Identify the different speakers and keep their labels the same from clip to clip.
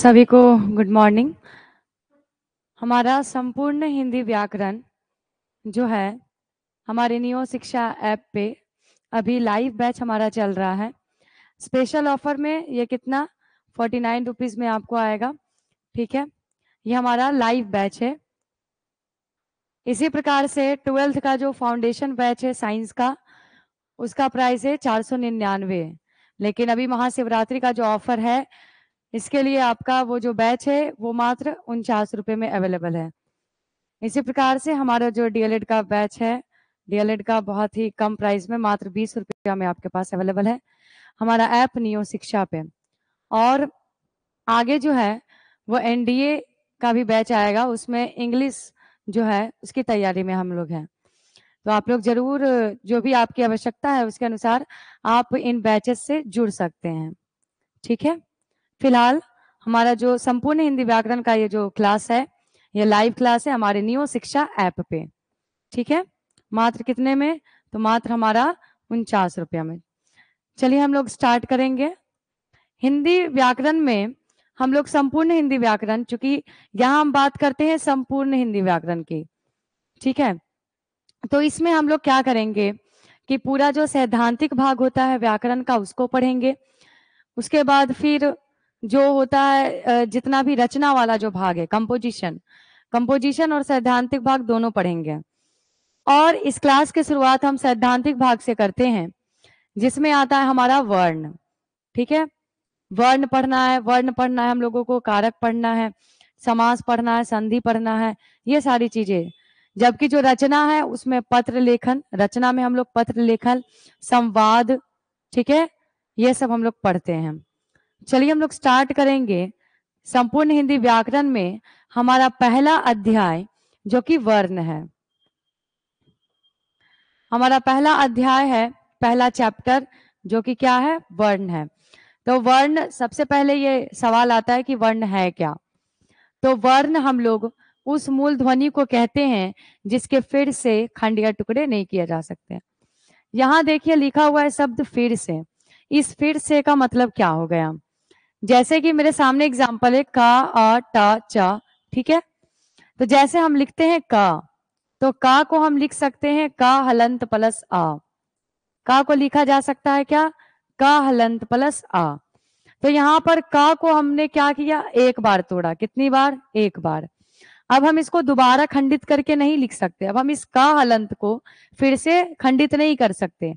Speaker 1: सभी को good morning. हमारा संपूर्ण हिंदी व्याकरण जो है हमारे नियो शिक्षा ऐप पे अभी लाइव बैच हमारा चल रहा है। स्पेशल ऑफर में ये कितना 49 रुपीज़ में आपको आएगा। ठीक है, ये हमारा लाइव बैच है। इसी प्रकार से 12th का जो फाउंडेशन बैच है साइंस का, उसका प्राइस है 499। लेकिन अभी महाशिवरात्रि का जो ऑफर है, इसके लिए आपका वो जो बैच है वो मात्र 49 रुपये में अवेलेबल है। इसी प्रकार से हमारा जो डीएलएड का बैच है, डीएलएड का बहुत ही कम प्राइस में मात्र 20 रुपया में आपके पास अवेलेबल है हमारा ऐप नियो शिक्षा पे। और आगे जो है वो एनडीए का भी बैच आएगा, उसमें इंग्लिश जो है उसकी तैयारी में हम लोग हैं। तो आप लोग जरूर जो भी आपकी आवश्यकता है उसके अनुसार आप इन बैचेस से जुड़ सकते हैं। ठीक है, फिलहाल हमारा जो संपूर्ण हिंदी व्याकरण का ये जो क्लास है, ये लाइव क्लास है हमारे नियो शिक्षा ऐप पे। ठीक है, मात्र कितने में? तो मात्र हमारा 49 रुपया में। चलिए हम लोग स्टार्ट करेंगे। हिंदी व्याकरण में हम लोग संपूर्ण हिंदी व्याकरण, चूंकि यहाँ हम बात करते हैं संपूर्ण हिंदी व्याकरण की, ठीक है, तो इसमें हम लोग क्या करेंगे कि पूरा जो सैद्धांतिक भाग होता है व्याकरण का उसको पढ़ेंगे। उसके बाद फिर जो होता है जितना भी रचना वाला जो भाग है, कंपोजिशन और सैद्धांतिक भाग दोनों पढ़ेंगे। और इस क्लास की शुरुआत हम सैद्धांतिक भाग से करते हैं, जिसमें आता है हमारा वर्ण। ठीक है, वर्ण पढ़ना है हम लोगों को, कारक पढ़ना है, समास पढ़ना है, संधि पढ़ना है, ये सारी चीजें। जबकि जो रचना है उसमें पत्र लेखन, रचना में हम लोग पत्र लेखन, संवाद, ठीक है, ये सब हम लोग पढ़ते हैं। चलिए हम लोग स्टार्ट करेंगे। संपूर्ण हिंदी व्याकरण में हमारा पहला अध्याय जो कि वर्ण है, हमारा पहला अध्याय है, पहला चैप्टर जो कि क्या है? वर्ण है। तो वर्ण, सबसे पहले ये सवाल आता है कि वर्ण है क्या? तो वर्ण हम लोग उस मूल ध्वनि को कहते हैं जिसके फिर से खंड या टुकड़े नहीं किए जा सकते। यहाँ देखिए लिखा हुआ है शब्द फिर से। इस फिर से का मतलब क्या हो गया? जैसे कि मेरे सामने एग्जाम्पल है का, आ, टा, चा, ठीक है। तो जैसे हम लिखते हैं का, तो का को हम लिख सकते हैं का हलंत प्लस आ। का को लिखा जा सकता है क्या? का हलंत प्लस आ। तो यहाँ पर का को हमने क्या किया? एक बार तोड़ा। कितनी बार? एक बार। अब हम इसको दोबारा खंडित करके नहीं लिख सकते। अब हम इस का हलंत को फिर से खंडित नहीं कर सकते।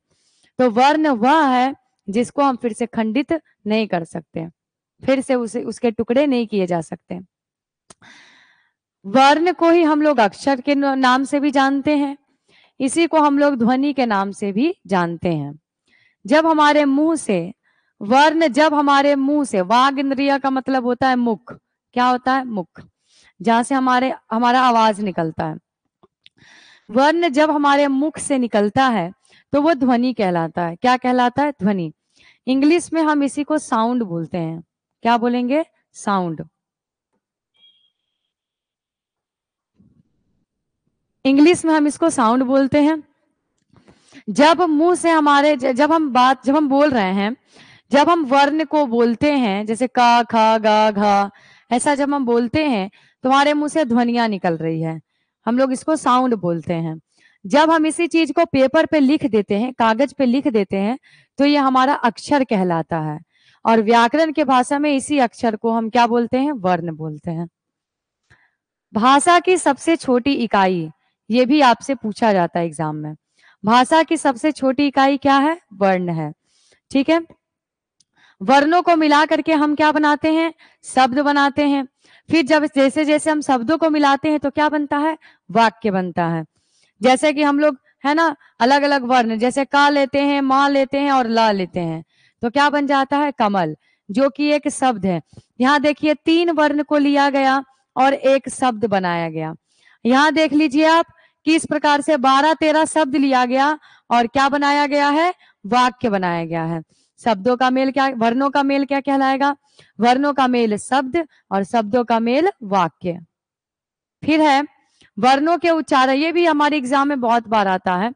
Speaker 1: तो वर्ण वह है जिसको हम फिर से खंडित नहीं कर सकते, फिर से उसके टुकड़े नहीं किए जा सकते। वर्ण को ही हम लोग अक्षर के नाम से भी जानते हैं, इसी को हम लोग ध्वनि के नाम से भी जानते हैं। जब हमारे मुंह से वर्ण, जब हमारे मुंह से, वाग इंद्रिय का मतलब होता है मुख। क्या होता है? मुख, जहां से हमारा आवाज निकलता है। वर्ण जब हमारे मुख से निकलता है तो वो ध्वनि कहलाता है। क्या कहलाता है? ध्वनि। इंग्लिश में हम इसी को साउंड बोलते हैं। क्या बोलेंगे? साउंड। इंग्लिश में हम इसको साउंड बोलते हैं। जब मुंह से हमारे, जब हम बोल रहे हैं, जब हम वर्ण को बोलते हैं, जैसे का, खा, गा, घा, ऐसा जब हम बोलते हैं तो हमारे मुंह से ध्वनियां निकल रही है, हम लोग इसको साउंड बोलते हैं। जब हम इसी चीज को पेपर पे लिख देते हैं, कागज पे लिख देते हैं, तो ये हमारा अक्षर कहलाता है। और व्याकरण के भाषा में इसी अक्षर को हम क्या बोलते हैं? वर्ण बोलते हैं। भाषा की सबसे छोटी इकाई, ये भी आपसे पूछा जाता है एग्जाम में। भाषा की सबसे छोटी इकाई क्या है? वर्ण है। ठीक है, वर्णों को मिला करके हम क्या बनाते हैं? शब्द बनाते हैं। फिर जब जैसे जैसे हम शब्दों को मिलाते हैं तो क्या बनता है? वाक्य बनता है। जैसे कि हम लोग है ना, अलग अलग वर्ण, जैसे का लेते हैं, माँ लेते हैं और ला लेते हैं, तो क्या बन जाता है? कमल, जो कि एक शब्द है। यहाँ देखिए 3 वर्ण को लिया गया और एक शब्द बनाया गया। यहाँ देख लीजिए आप कि इस प्रकार से 12-13 शब्द लिया गया और क्या बनाया गया है? वाक्य बनाया गया है। शब्दों का मेल क्या, वर्णों का मेल क्या कहलाएगा? वर्णों का मेल शब्द और शब्दों का मेल वाक्य। फिर है वर्णों के उच्चारण। ये भी हमारे एग्जाम में बहुत बार आता है,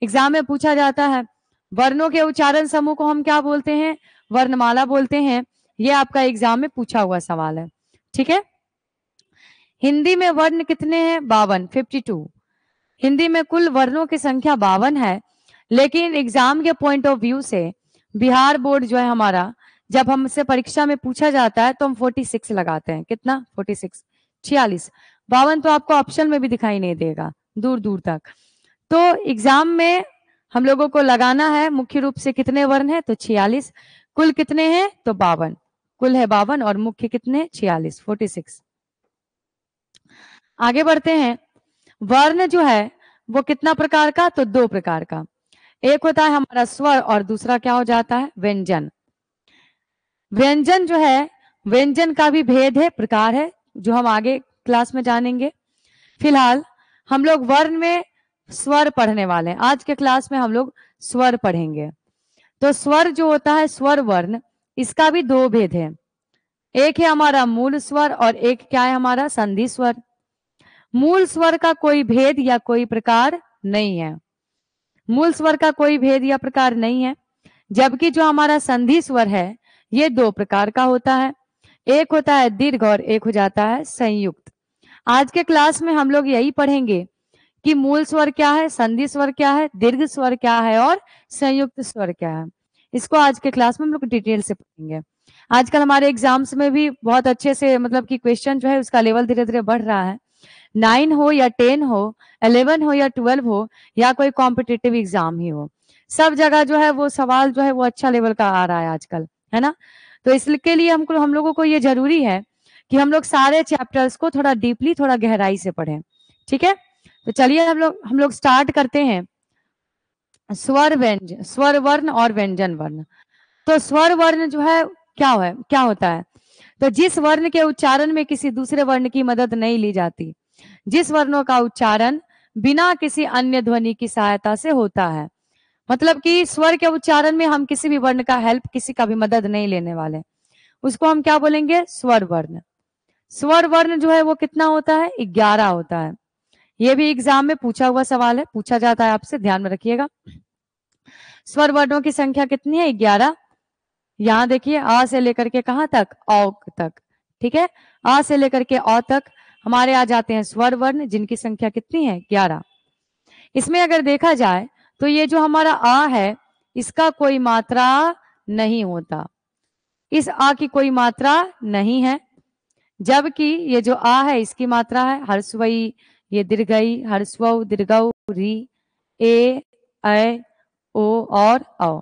Speaker 1: एग्जाम में पूछा जाता है। वर्णों के उच्चारण समूह को हम क्या बोलते हैं? वर्णमाला बोलते हैं। ये आपका एग्जाम में पूछा हुआ सवाल है। ठीक है। हिंदी में वर्ण कितने हैं? 52, 52। हिंदी में कुल वर्णों की संख्या 52 है, लेकिन एग्जाम के पॉइंट ऑफ व्यू से बिहार बोर्ड जो है हमारा, जब हमसे परीक्षा में पूछा जाता है तो हम 46 लगाते हैं। कितना? 46, 46। 52 तो आपको ऑप्शन में भी दिखाई नहीं देगा दूर दूर तक। तो एग्जाम में हम लोगों को लगाना है मुख्य रूप से कितने वर्ण है, तो 46। कुल कितने हैं? तो 52। कुल है 52 और मुख्य कितने? 46, 46। आगे बढ़ते हैं। वर्ण जो है वो कितना प्रकार का? तो 2 प्रकार का। एक होता है हमारा स्वर और दूसरा क्या हो जाता है? व्यंजन। व्यंजन जो है, व्यंजन का भी भेद है, प्रकार है, जो हम आगे क्लास में जानेंगे। फिलहाल हम लोग वर्ण में स्वर पढ़ने वाले हैं। आज के क्लास में हम लोग स्वर पढ़ेंगे। तो स्वर जो होता है, स्वर वर्ण, इसका भी 2 भेद है। एक है हमारा मूल स्वर और एक क्या है? हमारा संधि स्वर। मूल स्वर का कोई भेद या कोई प्रकार नहीं है। मूल स्वर का कोई भेद या प्रकार नहीं है। जबकि जो हमारा संधि स्वर है ये 2 प्रकार का होता है। एक होता है दीर्घ और एक हो जाता है संयुक्त। आज के क्लास में हम लोग यही पढ़ेंगे कि मूल स्वर क्या है, संधि स्वर क्या है, दीर्घ स्वर क्या है और संयुक्त स्वर क्या है। इसको आज के क्लास में हम लोग डिटेल से पढ़ेंगे। आजकल हमारे एग्जाम्स में भी बहुत अच्छे से मतलब कि क्वेश्चन जो है उसका लेवल धीरे धीरे बढ़ रहा है। 9 हो या 10 हो, 11 हो या 12 हो, या कोई कॉम्पिटिटिव एग्जाम ही हो, सब जगह जो है वो सवाल जो है वो अच्छा लेवल का आ रहा है आजकल, है ना। तो इसके लिए हम लोगों को ये जरूरी है कि हम लोग सारे चैप्टर्स को थोड़ा डीपली, थोड़ा गहराई से पढ़ें। ठीक है। तो चलिए हम लोग स्टार्ट करते हैं। स्वर वर्ण और व्यंजन वर्ण। तो स्वर वर्ण जो है क्या होता है? तो जिस वर्ण के उच्चारण में किसी दूसरे वर्ण की मदद नहीं ली जाती, जिस वर्णों का उच्चारण बिना किसी अन्य ध्वनि की सहायता से होता है। मतलब कि स्वर के उच्चारण में हम किसी भी वर्ण का हेल्प, किसी का भी मदद नहीं लेने वाले, उसको हम क्या बोलेंगे? स्वर वर्ण। स्वर वर्ण जो है वो कितना होता है? 11 होता है। ये भी एग्जाम में पूछा हुआ सवाल है, पूछा जाता है आपसे, ध्यान में रखिएगा। स्वर वर्णों की संख्या कितनी है? 11। यहां देखिए, आ से लेकर के कहां तक? औ तक। ठीक है। आ से लेकर के औ तक हमारे आ जाते हैं स्वर वर्ण, जिनकी संख्या कितनी है? 11। इसमें अगर देखा जाए तो ये जो हमारा आ है इसका कोई मात्रा नहीं होता, इस आ की कोई मात्रा नहीं है। जबकि ये जो आ है इसकी मात्रा है हर्स्वई, ये दीर्घई, हर्स्व, दीर्घौ, री, ए, ऐ, ओ और औ।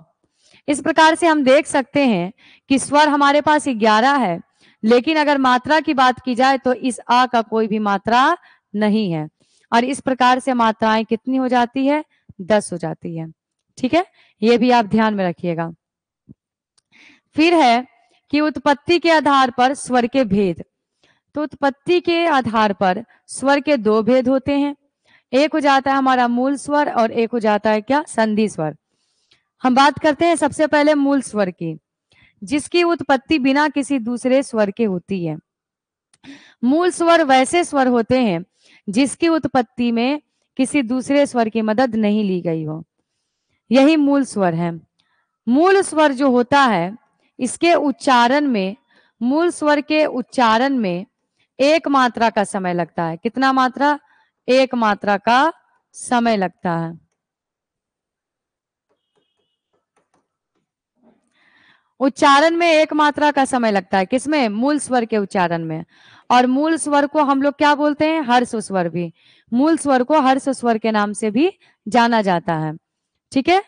Speaker 1: इस प्रकार से हम देख सकते हैं कि स्वर हमारे पास 11 है, लेकिन अगर मात्रा की बात की जाए तो इस आ का कोई भी मात्रा नहीं है। और इस प्रकार से मात्राएं कितनी हो जाती है? 10 हो जाती है। ठीक है। ये भी आप ध्यान में रखिएगा। फिर है कि उत्पत्ति के आधार पर स्वर के भेद। तो उत्पत्ति के आधार पर स्वर के 2 भेद होते हैं। एक हो जाता है हमारा मूल स्वर और एक हो जाता है क्या? संधि स्वर। हम बात करते हैं सबसे पहले मूल स्वर की, जिसकी उत्पत्ति बिना किसी दूसरे स्वर के होती है। मूल स्वर वैसे स्वर होते हैं जिसकी उत्पत्ति में किसी दूसरे स्वर की मदद नहीं ली गई हो, यही मूल स्वर है। मूल स्वर जो होता है इसके उच्चारण में, मूल स्वर के उच्चारण में 1 मात्रा का समय लगता है। कितना मात्रा? 1 मात्रा का समय लगता है। उच्चारण में 1 मात्रा का समय लगता है। किसमें? मूल स्वर के उच्चारण में। और मूल स्वर को हम लोग क्या बोलते हैं? हर्ष स्वर भी। मूल स्वर को हर्ष स्वर के नाम से भी जाना जाता है। ठीक है।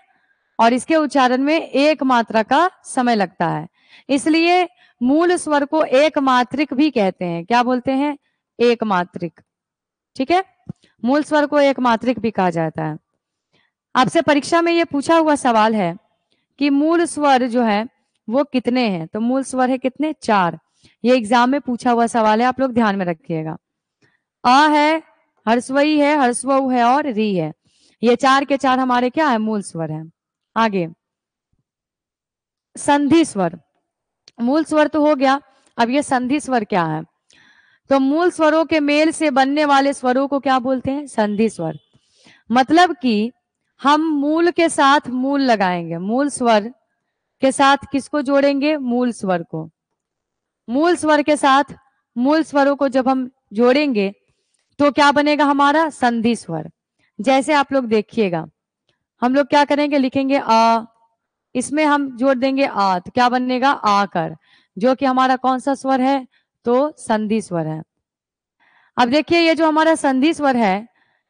Speaker 1: और इसके उच्चारण में 1 मात्रा का समय लगता है, इसलिए मूल स्वर को एक मात्रिक भी कहते हैं। क्या बोलते हैं? एक मात्रिक। ठीक है। मूल स्वर को एक मात्रिक भी कहा जाता है। आपसे परीक्षा में यह पूछा हुआ सवाल है कि मूल स्वर जो है वो कितने हैं? तो मूल स्वर है कितने? 4। ये एग्जाम में पूछा हुआ सवाल है, आप लोग ध्यान में रखिएगा। आ है, हर्स्वई है, हर्स्वऊ है और री है। ये 4 के 4 हमारे क्या है? मूल स्वर है। आगे संधि स्वर। मूल स्वर तो हो गया, अब ये संधि स्वर क्या है? तो मूल स्वरों के मेल से बनने वाले स्वरों को क्या बोलते हैं? संधि स्वर। मतलब कि हम मूल के साथ मूल लगाएंगे, मूल स्वर के साथ किसको जोड़ेंगे? मूल स्वर को। मूल स्वर के साथ मूल स्वरों को जब हम जोड़ेंगे तो क्या बनेगा हमारा संधि स्वर। जैसे आप लोग देखिएगा, हम लोग क्या करेंगे, लिखेंगे आ, इसमें हम जोड़ देंगे आ, तो क्या बनेगा आकर, जो कि हमारा कौन सा स्वर है, तो संधि स्वर है। अब देखिए ये जो हमारा संधि स्वर है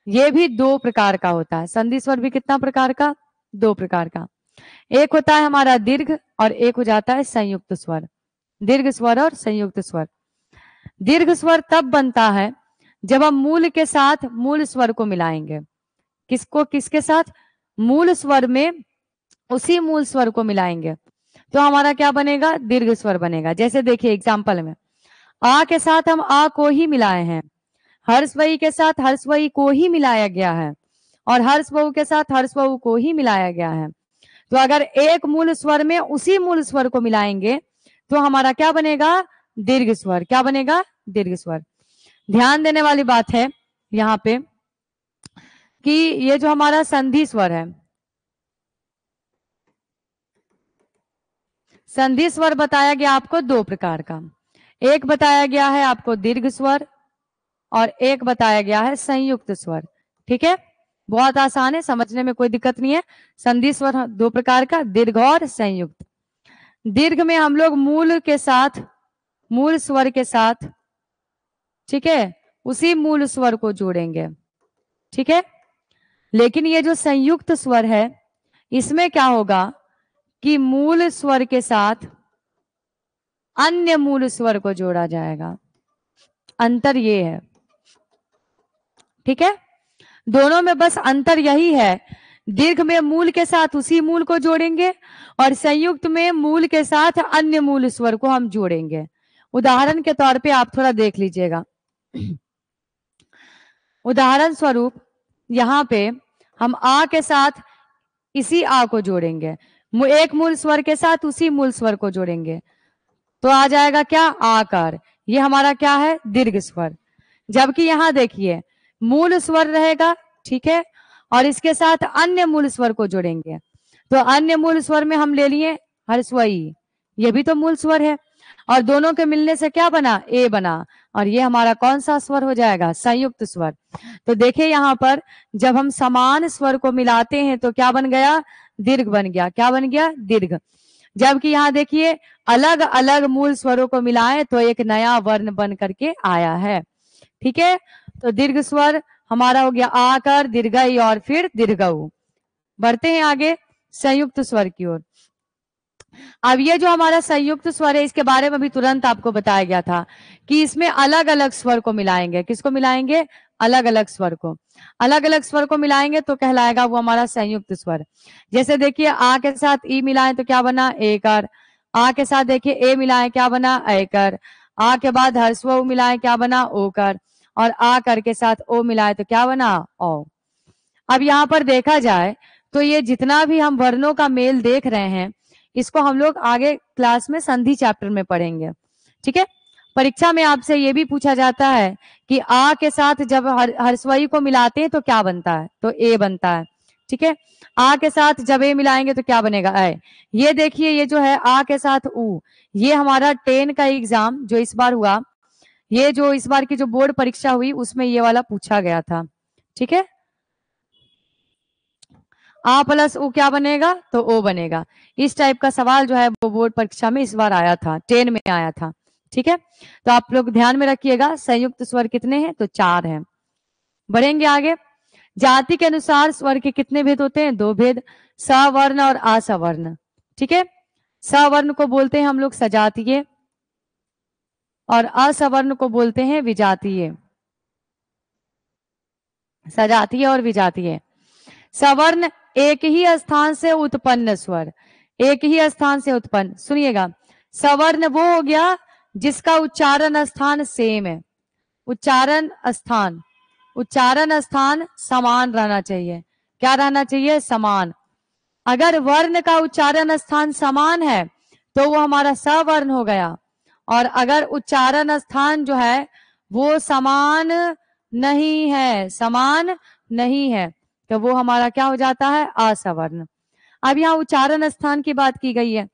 Speaker 1: ये भी दो प्रकार का होता है। संधि स्वर भी कितना प्रकार का, दो प्रकार का। एक होता है हमारा दीर्घ और एक हो जाता है संयुक्त स्वर। दीर्घ स्वर और संयुक्त स्वर। दीर्घ स्वर तब बनता है जब हम मूल के साथ मूल स्वर को मिलाएंगे। किसको किसके साथ, मूल स्वर में उसी मूल स्वर को मिलाएंगे तो हमारा क्या बनेगा, दीर्घ स्वर बनेगा। जैसे देखिए एग्जाम्पल में, आ के साथ हम आ को ही मिलाए हैं, हर्षवई के साथ हर्षवई को ही मिलाया गया है, और हर्षवऊ के साथ हर्षवऊ को ही मिलाया गया है। तो अगर एक मूल स्वर में उसी मूल स्वर को मिलाएंगे तो हमारा क्या बनेगा, दीर्घ स्वर। क्या बनेगा, दीर्घ स्वर। ध्यान देने वाली बात है यहाँ पे कि ये जो हमारा संधि स्वर है, संधि स्वर बताया गया आपको दो प्रकार का। एक बताया गया है आपको दीर्घ स्वर और एक बताया गया है संयुक्त स्वर। ठीक है, बहुत आसान है, समझने में कोई दिक्कत नहीं है। संधि स्वर दो प्रकार का, दीर्घ और संयुक्त। दीर्घ में हम लोग मूल के साथ मूल स्वर के साथ, ठीक है, उसी मूल स्वर को जोड़ेंगे। ठीक है, लेकिन ये जो संयुक्त स्वर है इसमें क्या होगा कि मूल स्वर के साथ अन्य मूल स्वर को जोड़ा जाएगा। अंतर ये है। ठीक है, दोनों में बस अंतर यही है, दीर्घ में मूल के साथ उसी मूल को जोड़ेंगे और संयुक्त में मूल के साथ अन्य मूल स्वर को हम जोड़ेंगे। उदाहरण के तौर पे आप थोड़ा देख लीजिएगा। उदाहरण स्वरूप यहाँ पे हम आ के साथ इसी आ को जोड़ेंगे, एक मूल स्वर के साथ उसी मूल स्वर को जोड़ेंगे तो आ जाएगा क्या, आकार। ये हमारा क्या है, दीर्घ स्वर। जबकि यहाँ देखिए मूल स्वर रहेगा, ठीक है, और इसके साथ अन्य मूल स्वर को जोड़ेंगे तो अन्य मूल स्वर में हम ले लिए हर्षवई, ये भी तो मूल स्वर है, और दोनों के मिलने से क्या बना, ए बना, और ये हमारा कौन सा स्वर हो जाएगा, संयुक्त स्वर। तो देखिए यहाँ पर जब हम समान स्वर को मिलाते हैं तो क्या बन गया, दीर्घ बन गया। क्या बन गया, दीर्घ। जबकि यहाँ देखिए अलग अलग मूल स्वरों को मिलाएं तो एक नया वर्ण बन करके आया है। ठीक है, तो दीर्घ स्वर हमारा हो गया आकर, दीर्घई और फिर दीर्घऊ। बढ़ते हैं आगे संयुक्त स्वर की ओर। अब ये जो हमारा संयुक्त स्वर है इसके बारे में भी तुरंत आपको बताया गया था कि इसमें अलग अलग स्वर को मिलाएंगे। किसको मिलाएंगे, अलग अलग स्वर को। अलग अलग स्वर को मिलाएंगे तो कहलाएगा वो हमारा संयुक्त स्वर। जैसे देखिए आ के साथ ई मिलाएं तो क्या बना, एकर। आ के साथ देखिए ए मिलाएं क्या बना, ऐकर। आ के बाद हर्षव मिलाएं क्या बना, ओकर। और आ कर के साथ ओ मिलाए तो क्या बना, ओ। अब यहाँ पर देखा जाए तो ये जितना भी हम वर्णों का मेल देख रहे हैं इसको हम लोग आगे क्लास में संधि चैप्टर में पढ़ेंगे। ठीक है, परीक्षा में आपसे ये भी पूछा जाता है कि आ के साथ जब हर्षवई को मिलाते हैं तो क्या बनता है, तो ए बनता है। ठीक है, आ के साथ जब ए मिलाएंगे तो क्या बनेगा, ए। ये देखिए ये जो है आ के साथ ऊ, ये हमारा 10 का एग्जाम जो इस बार हुआ, ये जो इस बार की जो बोर्ड परीक्षा हुई उसमें ये वाला पूछा गया था। ठीक है, आ प्लस ऊ क्या बनेगा, तो ओ बनेगा। इस टाइप का सवाल जो है वो बोर्ड परीक्षा में इस बार आया था, 10 में आया था। ठीक है, तो आप लोग ध्यान में रखिएगा संयुक्त स्वर कितने हैं, तो 4 हैं। बढ़ेंगे आगे। जाति के अनुसार स्वर के कितने भेद होते हैं, 2 भेद, सवर्ण और असवर्ण। ठीक है, सवर्ण को बोलते हैं हम लोग सजातीय और असवर्ण को बोलते हैं विजातीय। सजातीय और विजातीय। सवर्ण एक ही स्थान से उत्पन्न स्वर, एक ही स्थान से उत्पन्न। सुनिएगा, सवर्ण वो हो गया जिसका उच्चारण स्थान सेम है। उच्चारण स्थान, उच्चारण स्थान समान रहना चाहिए। क्या रहना चाहिए, समान। अगर वर्ण का उच्चारण स्थान समान है तो वो हमारा सवर्ण हो गया, और अगर उच्चारण स्थान जो है वो समान नहीं है, समान नहीं है, तो वो हमारा क्या हो जाता है, असवर्ण। अब यहाँ उच्चारण स्थान की बात की गई है,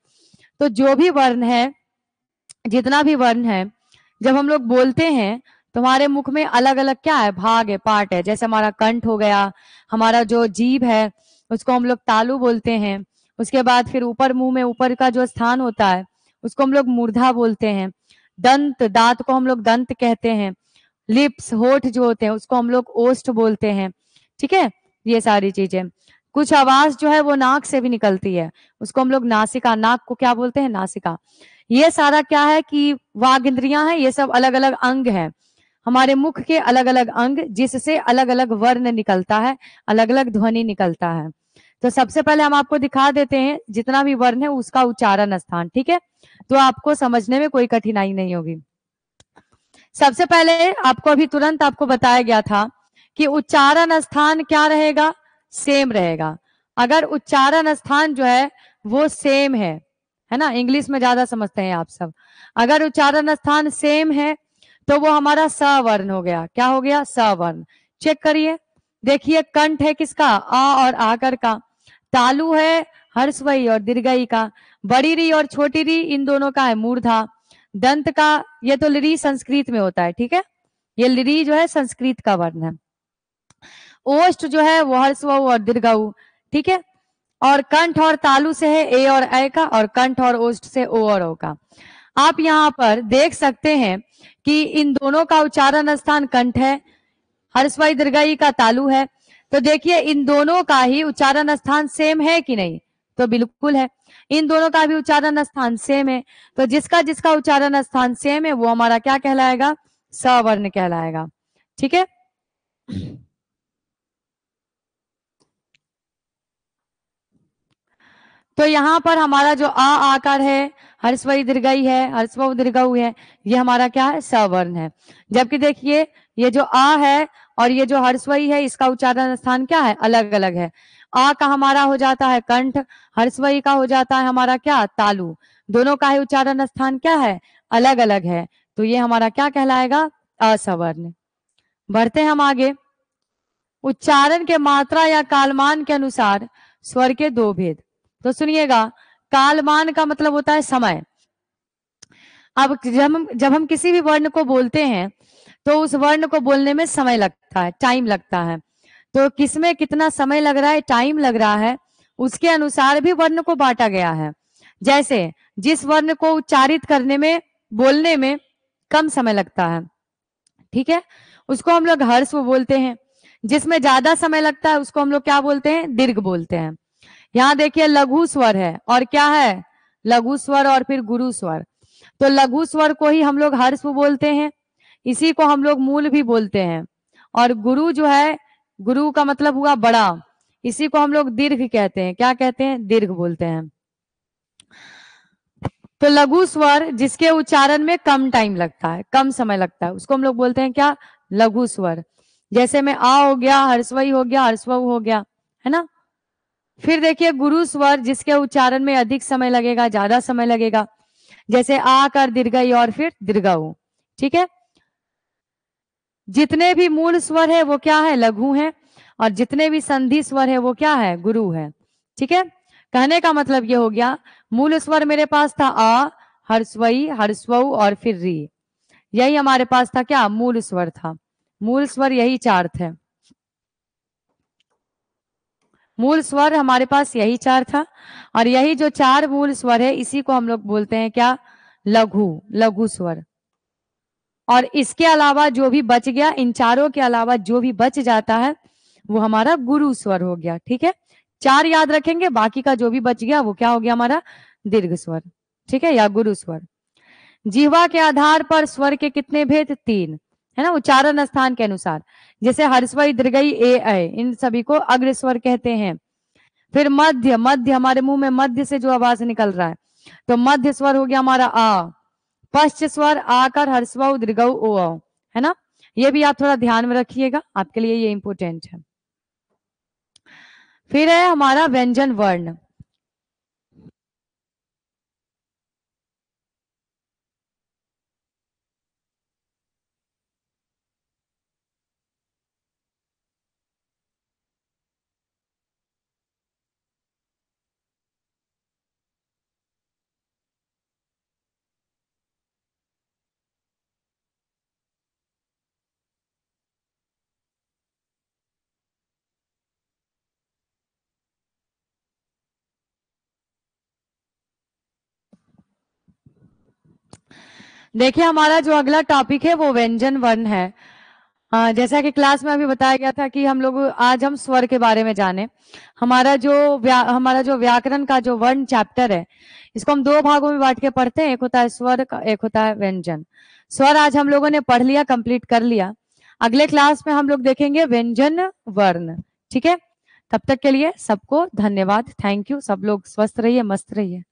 Speaker 1: तो जो भी वर्ण है जितना भी वर्ण है, जब हम लोग बोलते हैं तो हमारे मुख में अलग अलग क्या है, भाग है, पार्ट है। जैसे हमारा कंठ हो गया, हमारा जो जीभ है उसको हम लोग तालु बोलते हैं। उसके बाद फिर ऊपर मुंह में ऊपर का जो स्थान होता है उसको हम लोग मूर्धा बोलते हैं। दंत, दांत को हम लोग दंत कहते हैं। लिप्स, होठ जो होते हैं उसको हम लोग ओष्ठ बोलते हैं। ठीक है, ये सारी चीजें। कुछ आवाज जो है वो नाक से भी निकलती है, उसको हम लोग नासिका, नाक को क्या बोलते हैं, नासिका। ये सारा क्या है कि वाग इंद्रियां हैं, ये सब अलग अलग अंग हैं, हमारे मुख के अलग अलग अंग, जिससे अलग अलग वर्ण निकलता है, अलग अलग ध्वनि निकलता है। तो सबसे पहले हम आपको दिखा देते हैं जितना भी वर्ण है उसका उच्चारण स्थान। ठीक है, तो आपको समझने में कोई कठिनाई नहीं होगी। सबसे पहले आपको अभी तुरंत आपको बताया गया था कि उच्चारण स्थान क्या रहेगा, सेम रहेगा। अगर उच्चारण स्थान जो है वो सेम है ना, इंग्लिश में ज्यादा समझते हैं आप सब। अगर उच्चारण स्थान सेम है तो वो हमारा सवर्ण हो गया। क्या हो गया, सवर्ण। चेक करिए, देखिए कंठ है किसका, आ और आकर का। तालु है हर्षवई और दीर्घई का। बड़ी री और छोटी री इन दोनों का है मूर्धा। दंत का, ये तो लिरी संस्कृत में होता है, ठीक है, ये लिरी जो है संस्कृत का वर्ण है। ओष्ठ जो है वो हर्षव और दीर्घऊ, ठीक है। और कंठ और तालु से है ए और ऐ का, और कंठ और ओष्ठ से ओ और ओ का। आप यहाँ पर देख सकते हैं कि इन दोनों का उच्चारण स्थान कंठ है, हर्षवाई दीर्घई का तालु है। तो देखिए इन दोनों का ही उच्चारण स्थान सेम है कि नहीं, तो बिल्कुल है। इन दोनों का भी उच्चारण स्थान सेम है, तो जिसका जिसका उच्चारण स्थान सेम है वो हमारा क्या कहलाएगा, सवर्ण कहलाएगा। ठीक है, तो यहाँ पर हमारा जो आ आकार है, हर्षवई दीर्घई है, हर्षव दीर्घऊ है, ये हमारा क्या है, सवर्ण है। जबकि देखिए ये जो आ है और ये जो हर्षवई है इसका उच्चारण स्थान क्या है, अलग अलग है। आ का हमारा हो जाता है कंठ, हर्षवई का हो जाता है हमारा क्या, तालु। दोनों का ही उच्चारण स्थान क्या है, अलग अलग है। तो ये हमारा क्या कहलाएगा, असवर्ण। बढ़ते हैं हम आगे। उच्चारण के मात्रा या कालमान के अनुसार स्वर के दो भेद। तो सुनिएगा, कालमान का मतलब होता है समय। अब जब हम किसी भी वर्ण को बोलते हैं तो उस वर्ण को बोलने में समय लगता है, टाइम लगता है। तो किसमें कितना समय लग रहा है, टाइम लग रहा है, उसके अनुसार भी वर्ण को बांटा गया है। जैसे जिस वर्ण को उच्चारित करने में, बोलने में कम समय लगता है, ठीक है, उसको हम लोग हर्ष बोलते हैं। जिसमें ज्यादा समय लगता है उसको हम लोग क्या बोलते हैं, दीर्घ बोलते हैं। यहाँ देखिए लघु स्वर है और क्या है, लघु स्वर और फिर गुरु स्वर। तो लघु स्वर को ही हम लोग हर्ष बोलते हैं, इसी को हम लोग मूल भी बोलते हैं। और गुरु जो है, गुरु का मतलब हुआ बड़ा, इसी को हम लोग दीर्घ कहते हैं। क्या कहते हैं, दीर्घ बोलते हैं। तो लघु स्वर जिसके उच्चारण में कम टाइम लगता है, कम समय लगता है, उसको हम लोग बोलते हैं क्या, लघु स्वर। जैसे में आ हो गया, हर्षवई हो गया, हर्षव हो गया, है ना। फिर देखिए गुरु स्वर जिसके उच्चारण में अधिक समय लगेगा, ज्यादा समय लगेगा, जैसे आ कर दीर्घई और फिर दीर्घऊ। ठीक है, जितने भी मूल स्वर है वो क्या है, लघु है, और जितने भी संधि स्वर है वो क्या है, गुरु है। ठीक है, कहने का मतलब ये हो गया, मूल स्वर मेरे पास था आ, हर्षवई, हर्षवऊ और फिर री, यही हमारे पास था क्या, मूल स्वर था। मूल स्वर यही चार थे, मूल स्वर हमारे पास यही चार था। और यही जो चार मूल स्वर है इसी को हम लोग बोलते हैं क्या, लघु, लघु स्वर। और इसके अलावा जो भी बच गया, इन चारों के अलावा जो भी बच जाता है वो हमारा गुरु स्वर हो गया। ठीक है, चार याद रखेंगे, बाकी का जो भी बच गया वो क्या हो गया, हमारा दीर्घ स्वर। ठीक है, या गुरु स्वर। जिह्वा के आधार पर स्वर के कितने भेद, तीन, है ना, उच्चारण स्थान के अनुसार। जैसे हर्षवई दीर्घई ए ऐ, इन सभी को अग्र स्वर कहते हैं। फिर मध्य, मध्य हमारे मुंह में मध्य से जो आवाज निकल रहा है, तो मध्य स्वर हो गया हमारा आ। पश्च स्वर आकर हर्षव दीर्घऊ ओ औ, है ना। ये भी आप थोड़ा ध्यान में रखिएगा, आपके लिए ये इंपॉर्टेंट है। फिर है हमारा व्यंजन वर्ण। देखिए हमारा जो अगला टॉपिक है वो व्यंजन वर्ण है। जैसा कि क्लास में अभी बताया गया था कि हम लोग आज हम स्वर के बारे में जाने। हमारा जो व्याकरण का जो वर्ण चैप्टर है, इसको हम दो भागों में बांट के पढ़ते हैं। एक होता है स्वर का, एक होता है व्यंजन। स्वर आज हम लोगों ने पढ़ लिया, कंप्लीट कर लिया। अगले क्लास में हम लोग देखेंगे व्यंजन वर्ण। ठीक है, तब तक के लिए सबको धन्यवाद, थैंक यू। सब लोग स्वस्थ रहिए, मस्त रहिए।